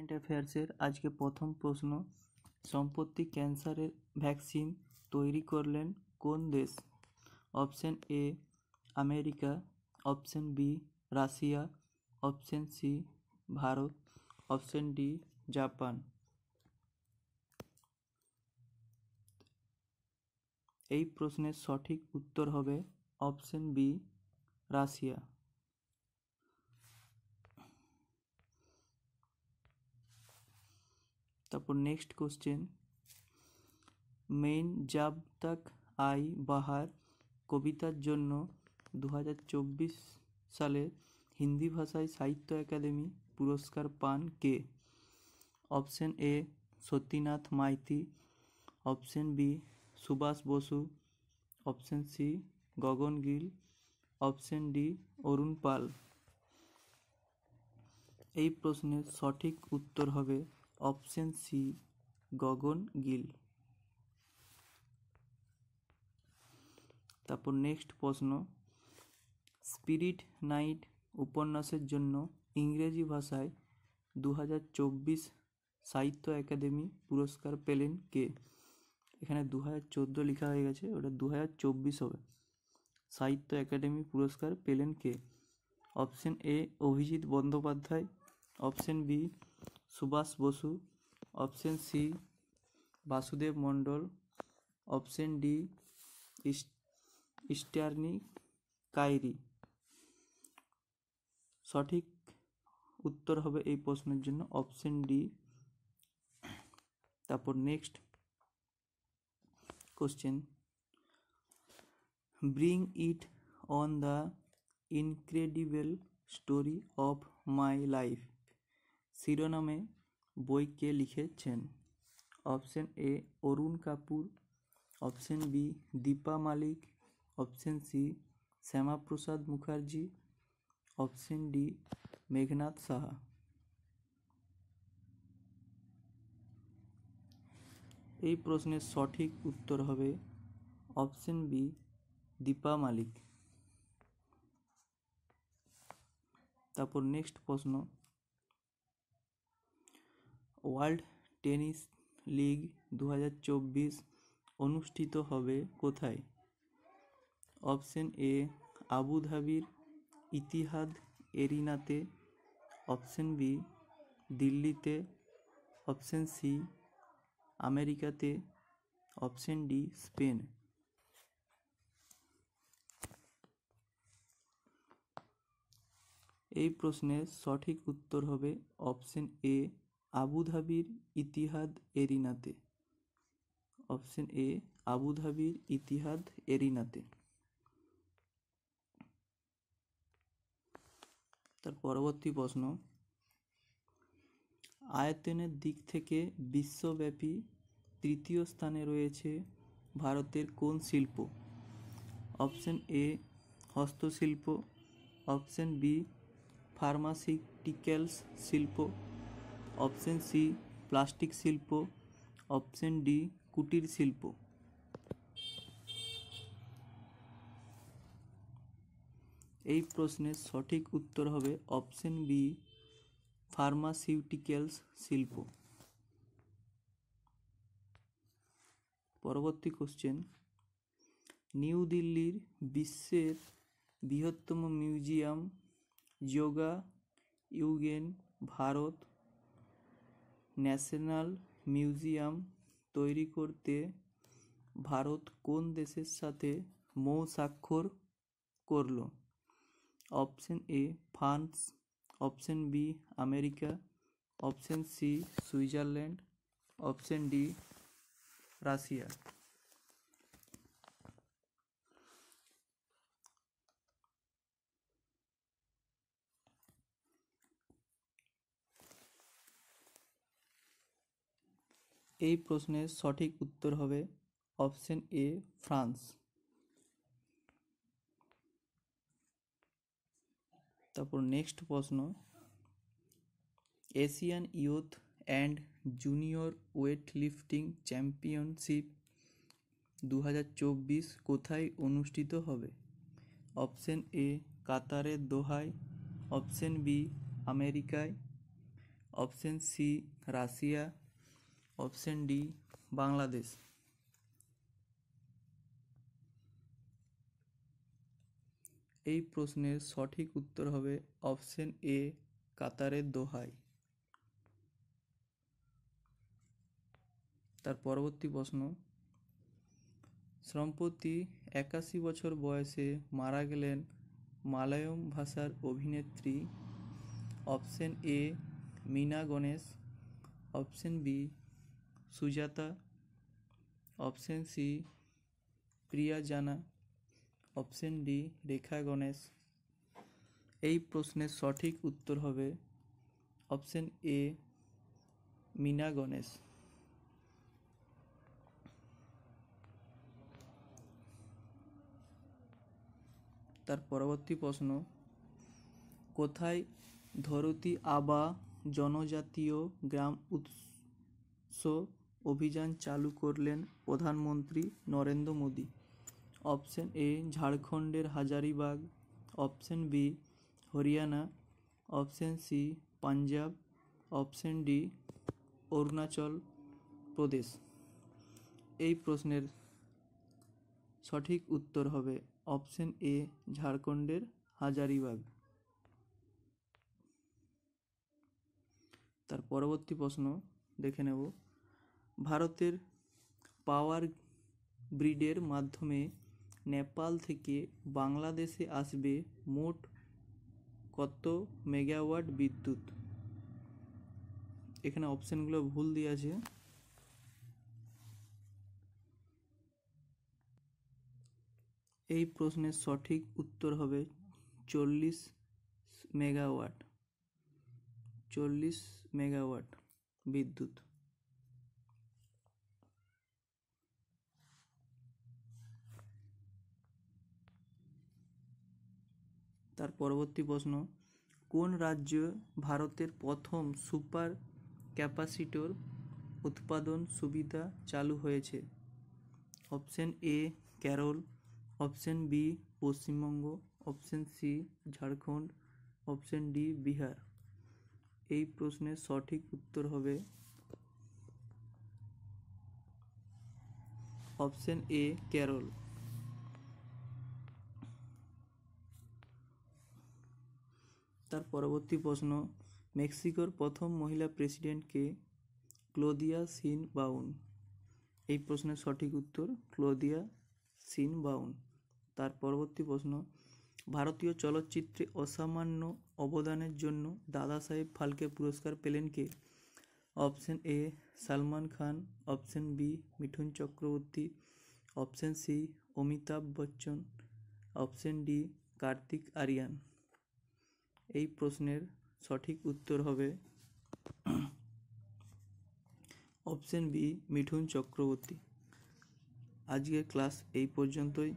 Current অ্যাফেয়ার্সের আজকে প্রথম প্রশ্ন, সম্প্রতি ক্যান্সারের ভ্যাকসিন তৈরি করলেন কোন দেশ? Option A America, option B Russia, option C Bharat, option D Japan. এই প্রশ্নের সঠিক উত্তর হবে অপশন বি রাশিয়া। তারপর নেক্সট কোশ্চেন, মেইন জাব তক আই বাহার কবিতার জন্য 2024 সালে হিন্দি ভাষায় সাহিত্য একাডেমি পুরস্কার পান কে? Option A Satyanath Maiti, option B Subhash Basu, option C Gagan Gill, option D Arun Pal. এই প্রশ্নের সঠিক উত্তর হবে অপশন সি গগন গিল। তারপর নেক্সট প্রশ্ন, স্পিরিট নাইট উপন্যাসের জন্য ইংরেজি ভাষায় 2024 সাহিত্য একাডেমি পুরস্কার পেলেন কে? এখানে 2014 লেখা হয়ে গেছে, ওটা 2024 হবে। সাহিত্য একাডেমি পুরস্কার পেলেন কে? Option A Abhijit Bandyopadhyay, option B Subhash Basu, option C Basudev Mondal, option D Stanley Kairi. সঠিক উত্তর হবে এই প্রশ্নের জন্য অপশন ডি। তারপর next question, bring it on the incredible story of my life শিরোনামে বই কে লিখেছেন? Option A Arun Kapoor, option B Deepa Malik, option C Shyamaprasad Mukherjee, option D Meghnad Saha. এই প্রশ্নের সঠিক উত্তর হবে অপশন বি দীপা মালিক। তারপর নেক্সট প্রশ্ন, ওয়ার্ল্ড টেনিস লিগ 2024 অনুষ্ঠিত হবে কোথায়? অপশন এ আবুধাবির ইতিহাদ এরিনাতে, অপশন বি দিল্লিতে, অপশন সি আমেরিকাতে, অপশন ডি স্পেন। এই প্রশ্নের সঠিক উত্তর হবে অপশন এ আবুধাবির ইতিহাদ এরিনাতে। অপশন এ আবুধাবির ইতিহাদ এরিনাতে। তার পরবর্তী প্রশ্ন, আয়তনের দিক থেকে বিশ্বব্যাপী তৃতীয় স্থানে রয়েছে ভারতের কোন শিল্প? অপশন এ হস্তশিল্প, অপশন বি ফার্মাসিউটিক্যালস শিল্প, অপশন সি প্লাস্টিক শিল্প, অপশন ডি কুটির শিল্প। এই প্রশ্নের সঠিক উত্তর হবে অপশন বি ফার্মাসিউটিক্যালস শিল্প। পরবর্তী কোশ্চেন, নিউ দিল্লির বিশ্বের বৃহত্তম মিউজিয়াম যোগা ইউগেন ভারত ন্যাশনাল মিউজিয়াম তৈরি করতে ভারত কোন দেশের সাথে মৌ স্বাক্ষর করল? Option A France, option B America, option C Switzerland, option D Russia. এই প্রশ্নের সঠিক উত্তর হবে অপশন এ ফ্রান্স। তারপর নেক্সট প্রশ্ন, Asian youth and junior weight lifting championship 2024 কোথায় অনুষ্ঠিত হবে? অপশন এ কাতারের দোহায়, অপশন বি আমেরিকায়, option C Russia, option D Bangladesh. এই প্রশ্নের সঠিক উত্তর হবে অপশন এ কাতারের দোহায়। তার পরবর্তী প্রশ্ন, সম্প্রতি 81 বছর বয়সে মারা গেলেন মালয়ালম ভাষার অভিনেত্রী। Option A Meena Ganesh, option B Sujatha, option C Priya Jana, option D রেখা গণেশ। এই প্রশ্নের সঠিক উত্তর হবে অপশন এ মীনা গণেশ। তার পরবর্তী প্রশ্ন, কোথায় ধরতী আবা জনজাতীয় গ্রাম উৎস অভিযান চালু করলেন প্রধানমন্ত্রী নরেন্দ্র মোদী? অপশন এ ঝাড়খণ্ডের Hazaribagh, option B Haryana, option C Punjab, option D Arunachal Pradesh. এই প্রশ্নের সঠিক উত্তর হবে অপশন এ ঝাড়খণ্ডের হাজারিবাগ। তার পরবর্তী প্রশ্ন দেখে নেব, ভারতের পাওয়ার গ্রিডের মাধ্যমে নেপাল থেকে বাংলাদেশে আসবে মোট কত মেগাওয়াট বিদ্যুৎ? এখানে অপশনগুলো ভুল দিয়ে আছে। এই প্রশ্নের সঠিক উত্তর হবে 40 মেগাওয়াট। 40 মেগাওয়াট বিদ্যুৎ। তার পরবর্তী প্রশ্ন, কোন রাজ্য ভারতের প্রথম সুপার ক্যাপাসিটর উৎপাদন সুবিধা চালু হয়েছে? Option A Kerala, option B Paschimbanga, option C Jharkhand, option D Bihar. এই প্রশ্নের সঠিক উত্তর হবে অপশন এ কেরল। তার পরবর্তী প্রশ্ন, মেক্সিকোর প্রথম মহিলা প্রেসিডেন্ট কে? ক্লোদিয়া শিনবাউন। এই প্রশ্নের সঠিক উত্তর ক্লোদিয়া শিনবাউন। তার পরবর্তী প্রশ্ন, ভারতীয় চলচ্চিত্রে অসামান্য অবদানের জন্য দাদা সাহেব ফালকে পুরস্কার পেলেন কে? Option A Salman Khan, option B Mithun Chakraborty, option C Amitabh Bachchan, option D Kartik Aaryan. এই প্রশ্নের সঠিক উত্তর হবে অপশন বি মিঠুন চক্রবর্তী। আজকের ক্লাস এই পর্যন্তই।